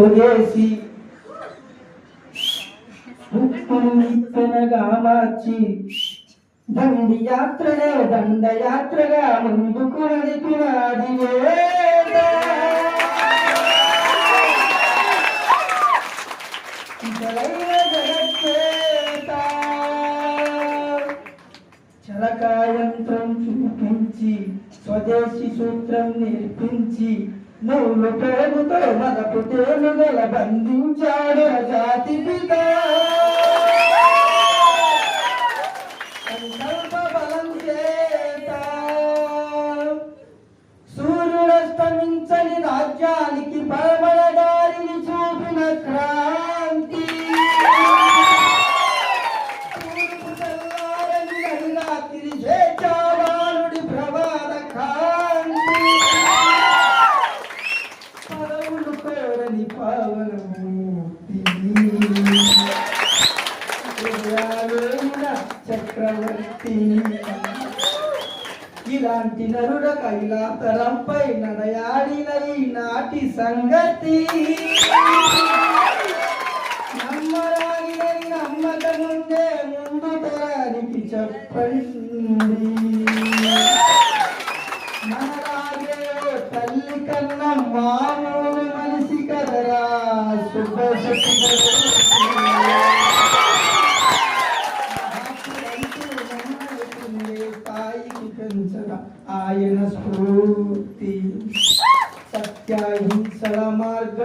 పోగేసి ఉప్పుగా మార్చి దండయాత్రనే దండయాత్రగా ముందుకు నడిపినాది చరకాయంత్రం చూపించి స్వదేశీ సూత్రం నేర్పించి నవ్వుల పేరుతో మనకు తేలుగల బంధించాడు జాతి పిత. సంకల్ప బలం చేత సూర్యుడస్తమించని రాజ్యానికి పరమల దారిని చూపిన క్రాంతి. తూర్పు తెల్లారని నడిరాత్రి స్వేచ్ఛావానుడి ప్రభాత కాంతి. పదవులు కోరని పావనమూర్తి చక్రవర్తి. ఇలాంటి నరుడ కైలాసరంపై నడయాడిన ఈనాటి సంగతి నమ్మరాగినని నమ్మకముందే ముందు తరానికి చెప్పండి. మనలాగే తల్లి కన్నా మామూలు మనిషి కదరా శుభశక్తి. ఆయన స్ఫూర్తి సత్యాహింసల మార్గ